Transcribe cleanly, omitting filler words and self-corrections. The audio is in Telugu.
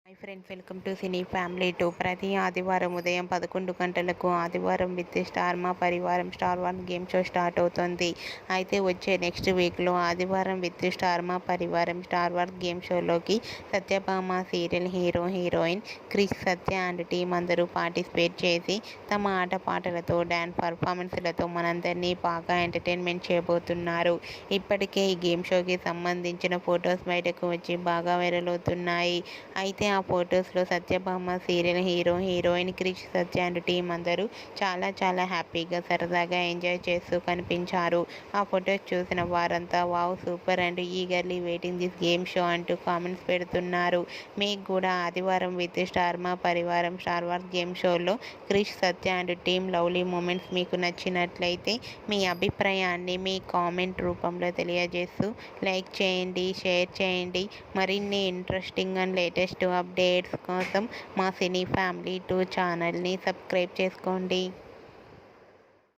Hi friends, welcome to cine family 2. ప్రతి ఆదివారం ఉదయం 11 గంటలకు ఆదివారం విత్ స్టార్ మా పరివారం స్టార్ 1 గేమ్ షో స్టార్ట్ అవుతుంది. అయితే వచ్చే నెక్స్ట్ వీక్లో ఆదివారం విత్ స్టార్ మా పరివారం స్టార్ 1 గేమ్ షోలోకి Satyabhama serial hero heroine Krish Satya and team అందరూ పార్టిసిపేట్ చేసి తమ ఆటపాటలతో డ్యాన్స్ పర్ఫార్మెన్స్లతో మనందరినీ బాగా ఎంటర్టైన్మెంట్ చేయబోతున్నారు. ఇప్పటికే ఈ గేమ్ షోకి సంబంధించిన ఫొటోస్ బయటకు వచ్చి బాగా వైరల్ అవుతున్నాయి. అయితే ఆ ఫొటోస్లో Satyabhama serial hero heroine Krish Satya and team అందరూ చాలా హ్యాపీగా సరదాగా ఎంజాయ్ చేస్తూ కనిపించారు. ఆ ఫొటోస్ చూసిన వారంతా wow super and eagerly waiting this game show అంటూ కామెంట్స్ పెడుతున్నారు. మీకు కూడా ఆదివారం విత్ స్టార్ మా పరివారం స్టార్ వార్ గేమ్ షోలో Krish Satya and team lovely moments మీకు నచ్చినట్లయితే మీ అభిప్రాయాన్ని మీ కామెంట్ రూపంలో తెలియజేస్తూ లైక్ చేయండి, షేర్ చేయండి. మరిన్ని ఇంట్రెస్టింగ్ అండ్ లేటెస్ట్ అప్డేట్స్ కోసం మా సినీ ఫ్యామిలీ 2 ఛానల్ని సబ్స్క్రైబ్ చేసుకోండి.